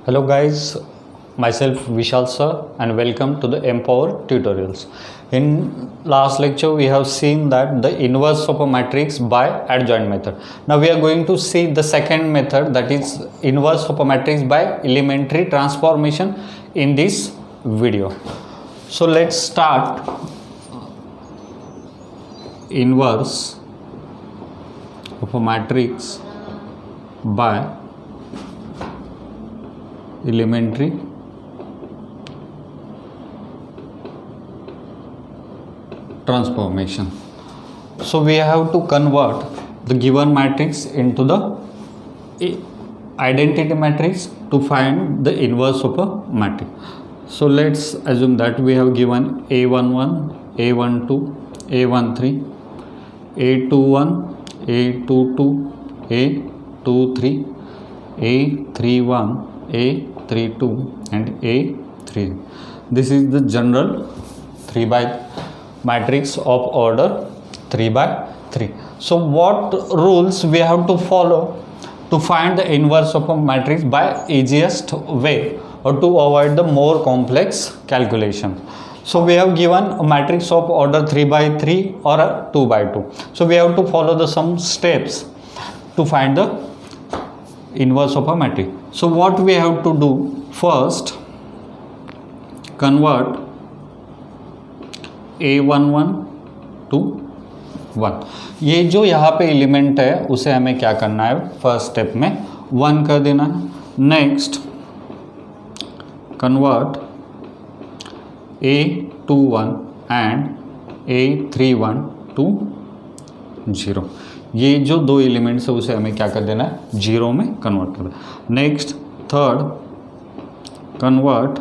Hello guys, myself Vishal sir and welcome to the Empower tutorials. In last lecture we have seen that the inverse of a matrix by adjoint method. Now we are going to see the second method, that is inverse of a matrix by elementary transformation in this video. So let's start. Inverse of a matrix by elementary transformation. So we have to convert the given matrix into the identity matrix to find the inverse of a matrix. So let's assume that we have given A11, A12, A13, A21, A22, A23, A31, A32 and A3. This is the general 3 by matrix of order 3 by 3. So what rules we have to follow to find the inverse of a matrix by easiest way or to avoid the more complex calculation? So we have given a matrix of order 3 by 3 or a 2 by 2. So we have to follow the some steps to find the inverse of a matrix. So what we have to do, first convert A11 to 1. ये जो यहाँ पे element है उसे हमें क्या करना है, फर्स्ट स्टेप में 1 कर देना है. Next convert A21 and A31 to 0. ये जो दो एलिमेंट्स है उसे हमें क्या कर देना है, 0 में कन्वर्ट कर देना. Next third convert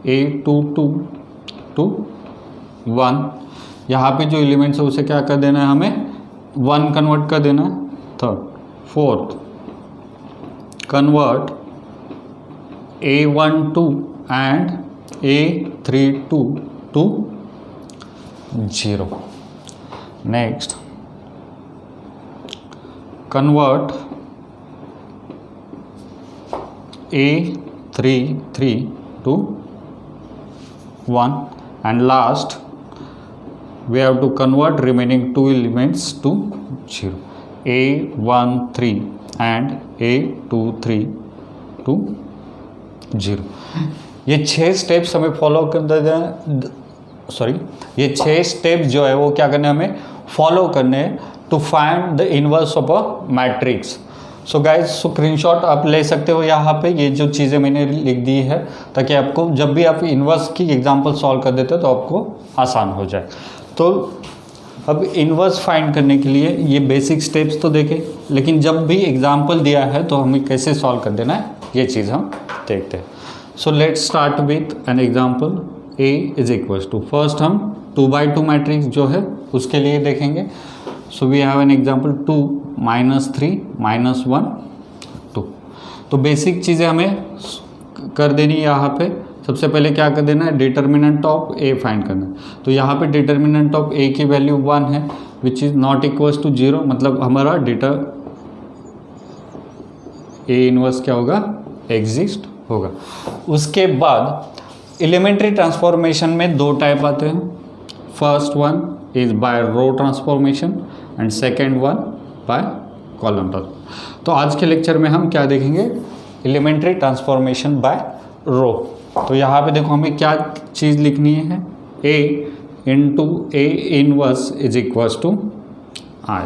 A22 to 1. यहाँ पे जो एलिमेंट्स है उसे क्या कर देना है, हमें 1 कन्वर्ट कर देना है. Third fourth convert A12 and A32 to 0. Next convert A33 to 1 and last we have to convert remaining two elements to 0, A13 and A23 to 0. ये 6 स्टेप्स हमें फॉलो कर देना, ये 6 स्टेप्स जो है वो क्या करने हमें फॉलो करने हैं to find the inverse of a matrix. So guys screenshot आप ले सकते हो यहाँ पे, ये जो चीज़ें मैंने लिख दी है ताकि आपको जब भी आप इनवर्स की एग्जांपल सॉल्व कर देते हो तो आपको आसान हो जाए. तो अब इनवर्स फाइंड करने के लिए ये बेसिक स्टेप्स तो देखें, लेकिन जब भी एग्जांपल दिया है तो हमें कैसे सॉल्व कर देना है ये चीज़ हम देखते हैं. So let's start with an example. A is equals to, first हम 2 by 2 मैट्रिक्स जो है उसके लिए देखेंगे. So we have an example 2 -3 -1 2. तो बेसिक चीज़ें हमें कर देनी है. यहाँ पे सबसे पहले क्या कर देना है, डिटर्मिनेंट ऑफ A फाइंड करना है. तो यहाँ पे डिटर्मिनेंट ऑफ A की वैल्यू 1 है which is not equals to 0, मतलब हमारा A इनवर्स क्या होगा, एग्जिस्ट होगा. उसके बाद एलिमेंट्री ट्रांसफॉर्मेशन में 2 टाइप आते हैं. First one is by row transformation and second one by column transformation. तो आज के लेक्चर में हम क्या देखेंगे, एलिमेंट्री ट्रांसफॉर्मेशन बाय रो. तो यहाँ पे देखो हमें क्या चीज़ लिखनी है, A into A inverse is equals to I.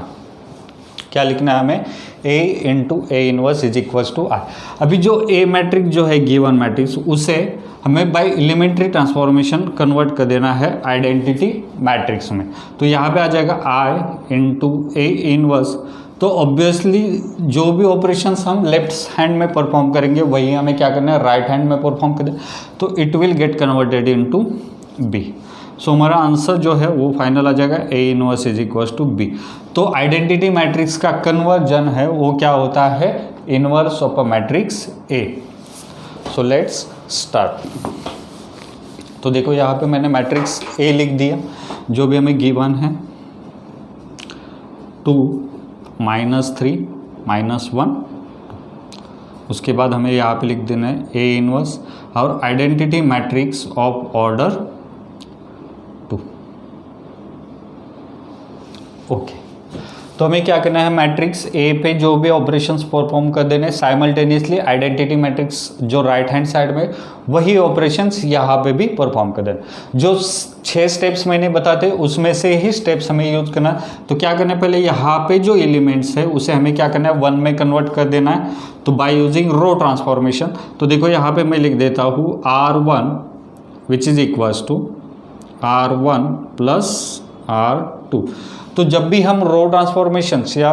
क्या लिखना है हमें, A into A inverse is equals to I. अभी जो A मैट्रिक्स जो है गिवन मैट्रिक्स उसे हमें बाय एलिमेंट्री ट्रांसफॉर्मेशन कन्वर्ट कर देना है आइडेंटिटी मैट्रिक्स में. तो यहाँ पे आ जाएगा I इंटू A इनवर्स. तो ऑब्वियसली जो भी ऑपरेशंस हम लेफ्ट हैंड में परफॉर्म करेंगे वही हमें क्या करना है, राइट हैंड में परफॉर्म करें. तो it will get converted into B. So हमारा आंसर जो है वो फाइनल आ जाएगा A inverse is equals to B. तो आइडेंटिटी मैट्रिक्स का कन्वर्जन है वो क्या होता है, inverse of a matrix A. So let's start. तो देखो यहाँ पे मैंने मैट्रिक्स A लिख दिया जो भी हमें गिवन है, 2 -3 -1. उसके बाद हमें यहाँ पे लिख देना है ए इनवर्स और identity matrix of order 2। Okay, तो हमें क्या करना है, मैट्रिक्स ए पे जो भी ऑपरेशंस परफॉर्म कर देने साइमल्टेनियसली आइडेंटिटी मैट्रिक्स जो राइट हैंड साइड में वही ऑपरेशंस यहाँ पे भी परफॉर्म कर देना। जो 6 स्टेप्स मैंने बताते उसमें से ही स्टेप्स हमें यूज करना। तो क्या करना है, पहले यहाँ पे जो एलिमेंट्स है उसे हमें क्या करना है 1 में कन्वर्ट कर देना है, तो बाय यूजिंग रो ट्रांसफॉर्मेशन। तो देखो यहाँ पे मैं लिख देता हूँ R1 which is equals to R1 plus R2। तो जब भी हम रो ट्रांसफॉर्मेशंस या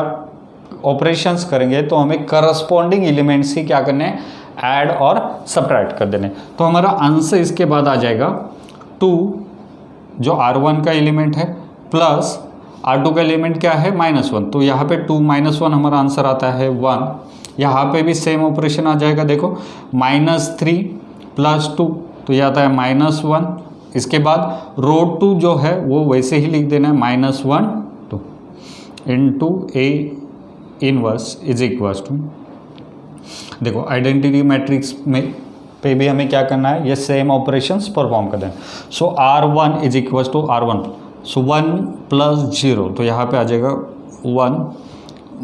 ऑपरेशंस करेंगे तो हमें करस्पॉन्डिंग एलिमेंट्स ही क्या करने हैं, ऐड और सब्ट्रैक्ट कर देने। तो हमारा आंसर इसके बाद आ जाएगा 2 जो R1 का एलिमेंट है प्लस R2 का एलिमेंट क्या है -1। तो यहाँ पे 2 -1 हमारा आंसर आता है 1। यहाँ पे भी सेम ऑपरेशन आ जाएगा, देखो -3 प्लस 2 तो ये आता है -1। इसके बाद रो 2 जो है वो वैसे ही लिख देना है -1 2 into A inverse is equals to, देखो आइडेंटिटी मैट्रिक्स में पे भी हमें क्या करना है, ये सेम ऑपरेशंस परफॉर्म कर देना। So R1 is equals to R1, so 1 plus 0 तो यहाँ पे आ जाएगा 1,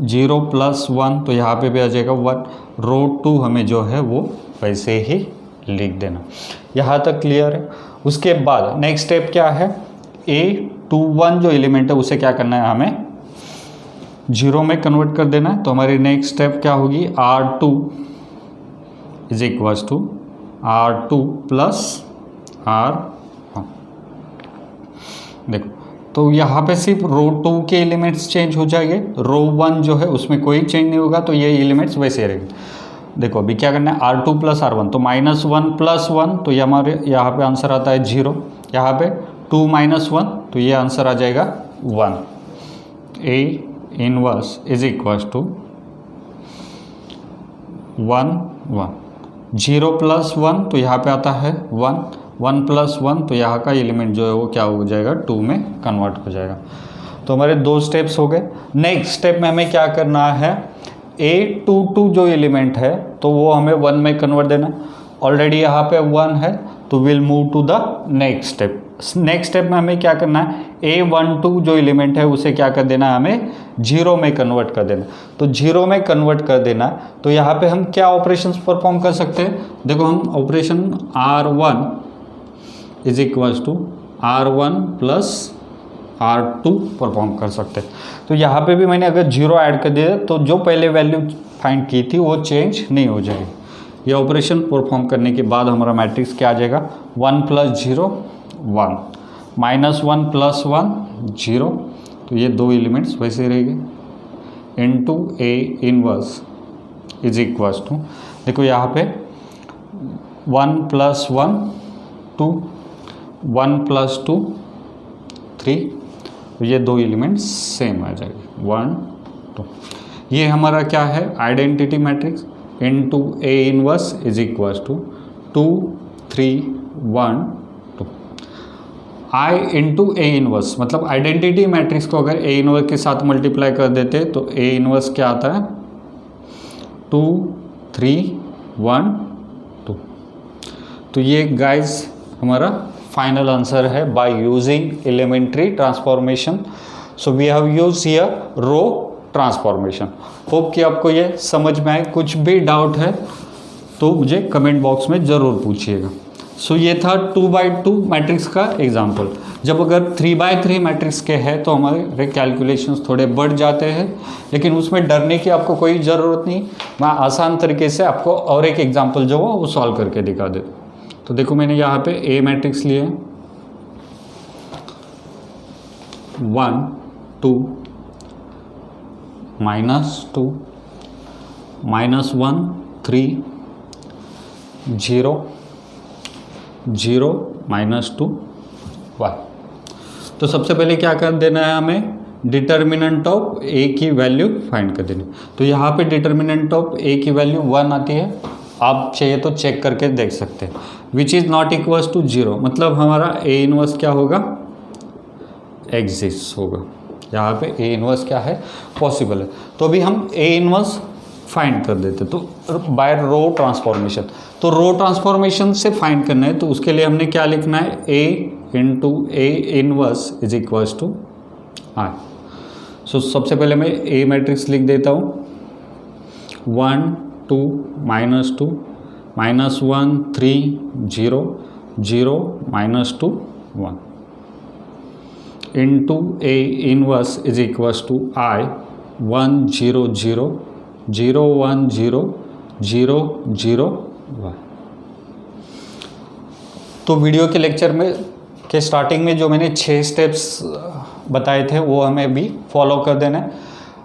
0 प्लस 1 तो यहाँ पे भी आ जाएगा 1। रो 2 हमें जो है वो वैसे ही लिख देना। यहाँ तक क्लियर है। उसके बाद नेक्स्ट स्टेप क्या है, A21 जो एलिमेंट है उसे क्या करना है, हमें 0 में कन्वर्ट कर देना है। तो हमारी नेक्स्ट स्टेप क्या होगी, R2 is equals to R2 plus R1। देखो तो यहाँ पे सिर्फ रो 2 के एलिमेंट्स चेंज हो जाएंगे, रो 1 जो है उसमें कोई चेंज नहीं होगा, तो ये एलिमेंट्स वैसे रहेंगे। देखो अभी क्या करना है, R2 प्लस R1 तो -1 प्लस 1 तो ये हमारे यहाँ पे आंसर आता है 0। यहाँ पे 2 -1 तो ये आंसर आ जाएगा 1। A inverse is equals to 1 1। 0 plus 1 तो यहाँ पे आता है 1, 1 प्लस 1 तो यहाँ का एलिमेंट जो है वो क्या हो जाएगा 2 में कन्वर्ट हो जाएगा। तो हमारे 2 स्टेप्स हो गए। नेक्स्ट स्टेप में हमें क्या करना है, A22 जो एलिमेंट है तो वो हमें 1 में कन्वर्ट देना। ऑलरेडी यहाँ पे 1 है तो will move to the next step. Next step में हमें क्या करना है, A12 जो एलिमेंट है उसे क्या कर देना है, हमें 0 में कन्वर्ट कर देना। तो 0 में कन्वर्ट कर देना तो यहाँ पे हम क्या ऑपरेशंस परफॉर्म कर सकते हैं, देखो हम operation R1 is equals to R1 plus R2 perform कर सकते हैं। तो यहाँ पे भी मैंने अगर 0 ऐड कर दिया तो जो पहले वैल्यू फाइंड की थी वो चेंज नहीं हो जाएगी। ये ऑपरेशन परफॉर्म करने के बाद हमारा मैट्रिक्स क्या आ जाएगा, 1 प्लस 0 1, -1 प्लस 1 0 तो ये 2 एलिमेंट्स वैसे रहेंगे into A inverse is equals to, देखो यहाँ पे 1 प्लस 1 2, 1 प्लस 2 3 तो ये 2 एलिमेंट्स सेम आ जाएंगे 1 2। ये हमारा क्या है, identity matrix into A inverse is equals to 2 3 1 2। I into A inverse मतलब आइडेंटिटी मैट्रिक्स को अगर A इनवर्स के साथ मल्टीप्लाई कर देते तो A इनवर्स क्या आता है 2 3 1 2। तो ये गाइस हमारा फाइनल आंसर है by using elementary transformation. So we have use here row transformation. Hope कि आपको ये समझ में आए। कुछ भी डाउट है तो मुझे कमेंट बॉक्स में ज़रूर पूछिएगा। सो ये था 2x2 मैट्रिक्स का एग्जाम्पल। जब अगर 3x3 मैट्रिक्स के हैं तो हमारे कैलकुलेशंस थोड़े बढ़ जाते हैं, लेकिन उसमें डरने की आपको कोई ज़रूरत नहीं। मैं आसान तरीके से आपको और एक एग्जाम्पल जो हो वो सॉल्व करके दिखा देता हूँ। तो देखो मैंने यहाँ पे A मैट्रिक्स लिए 1 2 -2 -1 3 0 0 -2 1। तो सबसे पहले क्या कर देना है, हमें डिटर्मिनेंट ऑफ A की वैल्यू फाइंड कर देनी। तो यहाँ पे डिटर्मिनेंट ऑफ A की वैल्यू 1 आती है, आप चाहिए तो चेक करके देख सकते हैं। Which is not equals to 0 मतलब हमारा A इनवर्स क्या होगा, एग्जिस्ट होगा। यहाँ पे A इनवर्स क्या है, पॉसिबल है। तो अभी हम A इनवर्स फाइंड कर देते, तो बाय रो ट्रांसफॉर्मेशन। तो रो ट्रांसफॉर्मेशन से फाइंड करना है, तो उसके लिए हमने क्या लिखना है, A into A inverse is equals to I। सो सबसे पहले मैं A मैट्रिक्स लिख देता हूँ, 1 2 -2 -1 3 0 0 -2 1 into A inverse is equals to I 1 0 0 0 1 0 0 0 1। तो वीडियो के लेक्चर में के स्टार्टिंग में जो मैंने 6 स्टेप्स बताए थे वो हमें भी फॉलो कर देना है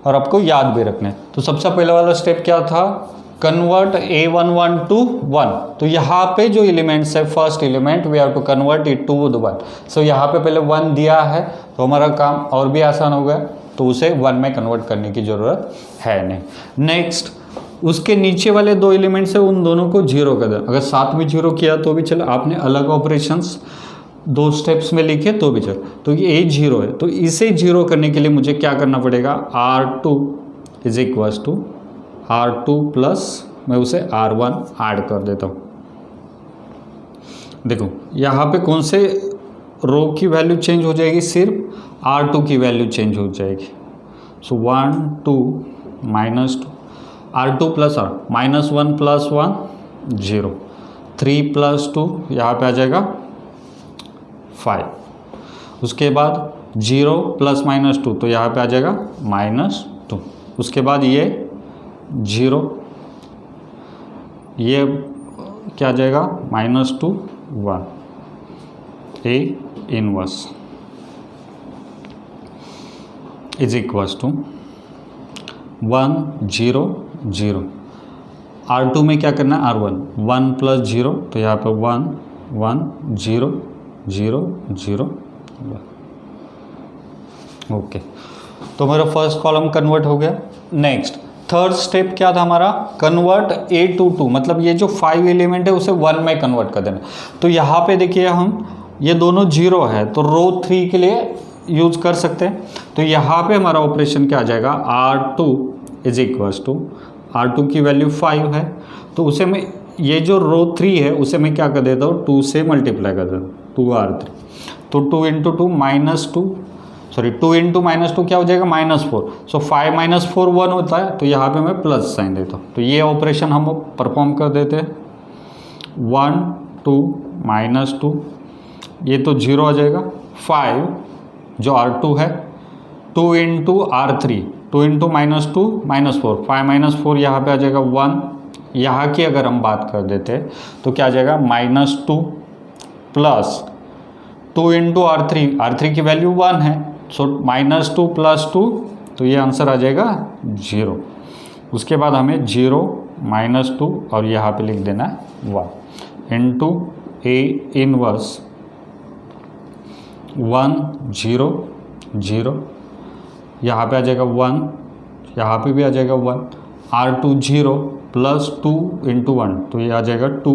और आपको याद भी रखना है। तो सबसे पहले वाला स्टेप क्या था, कन्वर्ट A11 टू 1। तो यहाँ पे जो एलिमेंट्स है, first element we have to convert it to 1। सो यहाँ पे पहले 1 दिया है तो हमारा काम और भी आसान हो गया, तो उसे 1 में कन्वर्ट करने की ज़रूरत है नहीं। नेक्स्ट उसके नीचे वाले 2 एलिमेंट्स है, उन दोनों को 0 कर देना। अगर साथ में 0 किया तो भी चलो, आपने अलग ऑपरेशंस 2 स्टेप्स में लिखे तो भी चलो। तो ये 0 है, तो इसे 0 करने के लिए मुझे क्या करना पड़ेगा, R2 is equals to R2 plus मैं उसे R1 ऐड कर देता हूँ। देखो यहाँ पे कौन से रो की वैल्यू चेंज हो जाएगी, सिर्फ R2 की वैल्यू चेंज हो जाएगी। सो 1 2 -2 R2 plus R -1 plus 1 0 3 plus 2 यहाँ पे आ जाएगा 5। उसके बाद 0 प्लस -2 तो यहाँ पे आ जाएगा -2। उसके बाद ये 0, ये क्या आ जाएगा -2 1 A inverse is equals to 1 0 0। R2 में क्या करना है, R1 1 प्लस 0 तो यहाँ पे 1 1 0 0 0 1। ओके, तो मेरा फर्स्ट कॉलम कन्वर्ट हो गया। नेक्स्ट थर्ड स्टेप क्या था हमारा, कन्वर्ट A टू 2, मतलब ये जो 5 एलिमेंट है उसे 1 में कन्वर्ट कर देना। तो यहाँ पे देखिए हम ये दोनों 0 है तो रो 3 के लिए यूज कर सकते हैं। तो यहाँ पे हमारा ऑपरेशन क्या आ जाएगा, R2 is equals to R2 की वैल्यू 5 है, तो उसे मैं ये जो रो 3 है उसे मैं क्या कर देता हूँ, 2 से मल्टीप्लाई कर देता हूँ, 2R3। तो 2 इंटू 2 -2, सॉरी 2 इंटू -2 क्या हो जाएगा, -4। सो 5 - 4 1 होता है, तो यहाँ पे मैं प्लस साइन देता हूँ। तो ये ऑपरेशन हम परफॉर्म कर देते हैं, 1 2 -2, ये तो 0 आ जाएगा। 5 जो R2 है, 2 इंटू R3, 2 इंटू -2 -4, 5 - 4 यहाँ पे आ जाएगा 1। यहाँ की अगर हम बात कर देते तो क्या आ जाएगा, -2 प्लस 2 इंटू R3 की वैल्यू 1 है, सो -2 प्लस 2 तो ये आंसर आ जाएगा 0। उसके बाद हमें 0 -2 और यहाँ पे लिख देना 1 इंटू A इनवर्स 1 0 0, यहाँ पे आ जाएगा 1, यहाँ पे भी आ जाएगा 1। R2 0 प्लस 2 इंटू 1 तो ये आ जाएगा 2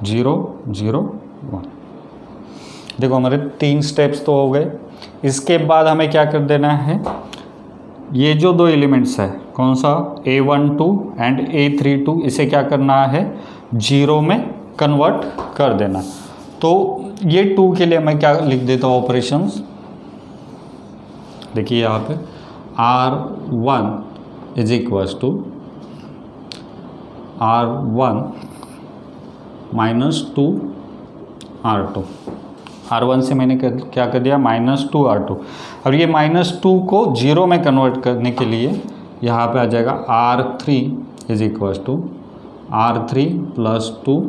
0 0 1। देखो हमारे 3 स्टेप्स तो हो गए। इसके बाद हमें क्या कर देना है, ये जो 2 एलिमेंट्स है, कौन सा, A12 एंड A32, इसे क्या करना है, 0 में कन्वर्ट कर देना। तो ये 2 के लिए मैं क्या लिख देता हूँ ऑपरेशंस, देखिए यहाँ पे R1 is equals to R1 -2 R2। R1 से मैंने क्या कर दिया, -2 R2। और ये -2 को 0 में कन्वर्ट करने के लिए यहाँ पे आ जाएगा R3 is equals to R3 plus 2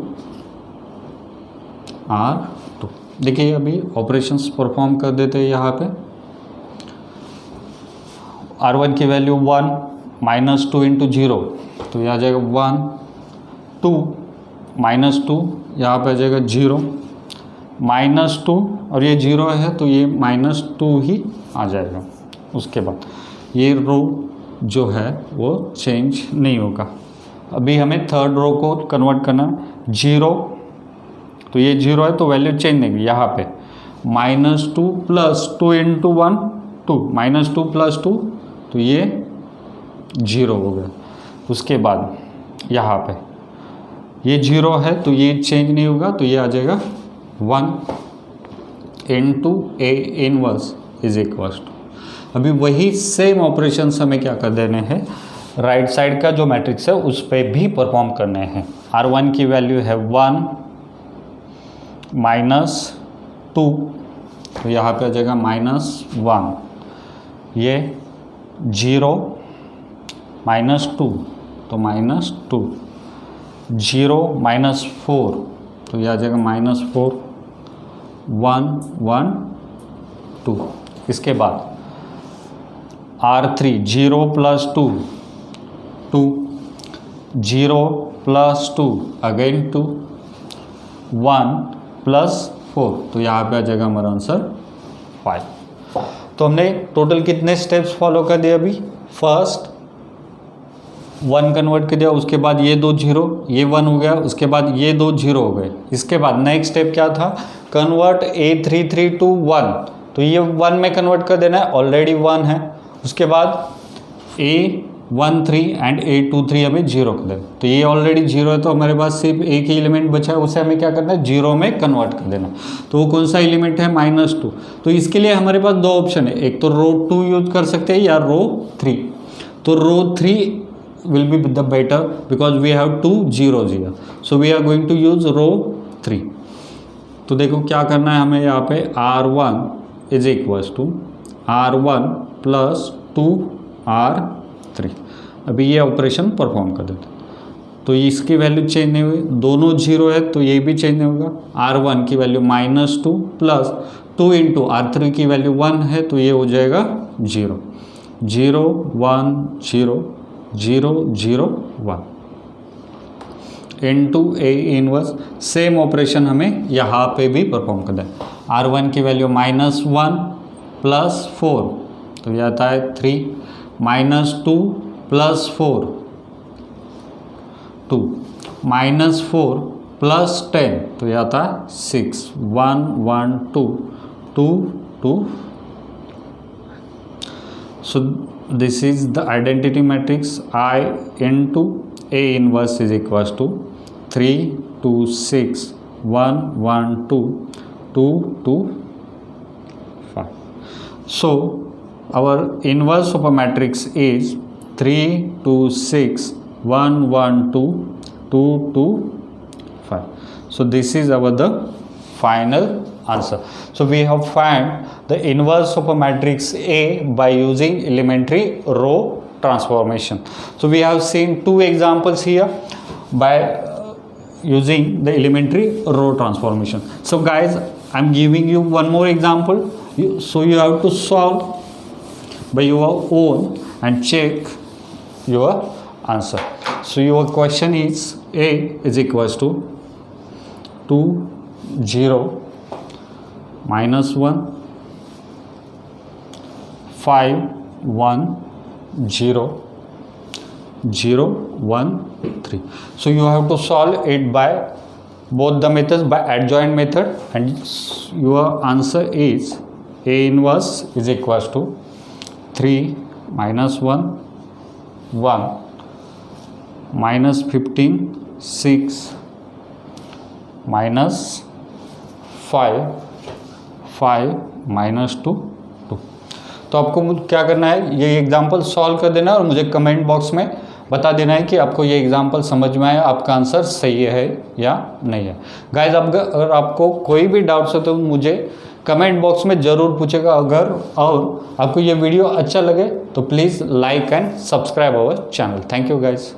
R2। देखिए अभी ऑपरेशंस परफॉर्म कर देते हैं। यहाँ पे R1 की वैल्यू 1 -2 इंटू 0 तो यह आ जाएगा 1 2 -2 यहाँ पे आ जाएगा 0 -2 और ये 0 है तो ये -2 ही आ जाएगा। उसके बाद ये रो जो है वो चेंज नहीं होगा। अभी हमें थर्ड रो को कन्वर्ट करना, 0 तो ये 0 है तो वैल्यू चेंज नहीं हुई। यहाँ पे -2 प्लस 2 इंटू 1 2 -2 प्लस 2 तो ये 0 हो गया। उसके बाद यहाँ पे ये 0 है तो ये चेंज नहीं होगा, तो ये आ जाएगा 1 into A inverse is equals to, अभी वही सेम ऑपरेशन हमें क्या कर देने हैं, राइट साइड का जो मैट्रिक्स है उस पर भी परफॉर्म करने हैं। R1 की वैल्यू है 1 -2, तो यहाँ पे आ जाएगा -1, ये 0 -2 तो -2, 0 -4 तो ये आ जाएगा -4, 1 1 2। इसके बाद R3 0 + 2 2, 0 + 2 अगेन 2, 1 + 4 तो यहाँ पे आ जाएगा हमारा आंसर 5। तो हमने टोटल कितने स्टेप्स फॉलो कर दिए अभी, फर्स्ट 1 कन्वर्ट कर दिया, उसके बाद ये 2 0, ये 1 हो गया, उसके बाद ये 2 0 हो गए। इसके बाद नेक्स्ट स्टेप क्या था, कन्वर्ट A33 to 1, तो ये 1 में कन्वर्ट कर देना है, ऑलरेडी 1 है। उसके बाद A13 एंड A23 हमें 0 कर देना, तो ये ऑलरेडी 0 है, तो हमारे पास सिर्फ एक ही एलिमेंट बचा है, उसे हमें क्या करना है, 0 में कन्वर्ट कर देना। तो वो कौन सा एलिमेंट है, -2। तो इसके लिए हमारे पास दो ऑप्शन है, एक तो रो 2 यूज कर सकते हैं या रो 3। तो रो 3 will be the better because we have 2 zeros here, so we are going to use row 3। तो देखो क्या करना है हमें, यहाँ पे R1 is equals to R1 + 2R3। अभी ये ऑपरेशन परफॉर्म कर देते, तो इसकी वैल्यू चेंज नहीं हुई, दोनों 0 है तो ये भी चेंज नहीं होगा। R1 की वैल्यू -2 + 2 इंटू R3 की वैल्यू 1 है, तो ये हो जाएगा 0 0 1 0 0 0 1 into A inverse. Same operation हमें यहाँ पे भी परफॉर्म करना है। R1 की वैल्यू -1 + 4 तो ये आता है 3, -2 + 4 2, -4 + 10 तो ये आता है 6, 1 1 2 2 2। So this is the identity matrix I into A inverse is equals to 3 2 6 1 1 2 2 2 5. So our inverse of a matrix is 3 2 6 1 1 2 2 2 5. So this is our the final answer. So we have found the inverse of a matrix A by using elementary row transformation. So we have seen two examples here by using the elementary row transformation. So guys, I'm giving you one more example, so you have to solve by your own and check your answer. So your question is A is equals to 2 0 -1 5 1 0 0 1 3. So you have to solve it by both the methods, by adjoint method, and your answer is A inverse is equals to 3 -1 1 -15 6 -5 5 -2 2। तो आपको क्या करना है, ये example solve कर देना और मुझे कमेंट बॉक्स में बता देना है कि आपको ये एग्जाम्पल समझ में आया, आपका आंसर सही है या नहीं है। गाइज अगर आपको कोई भी डाउट्स हो तो मुझे कमेंट बॉक्स में ज़रूर पूछेगा। अगर और आपको ये वीडियो अच्छा लगे तो please like and subscribe our channel. Thank you guys.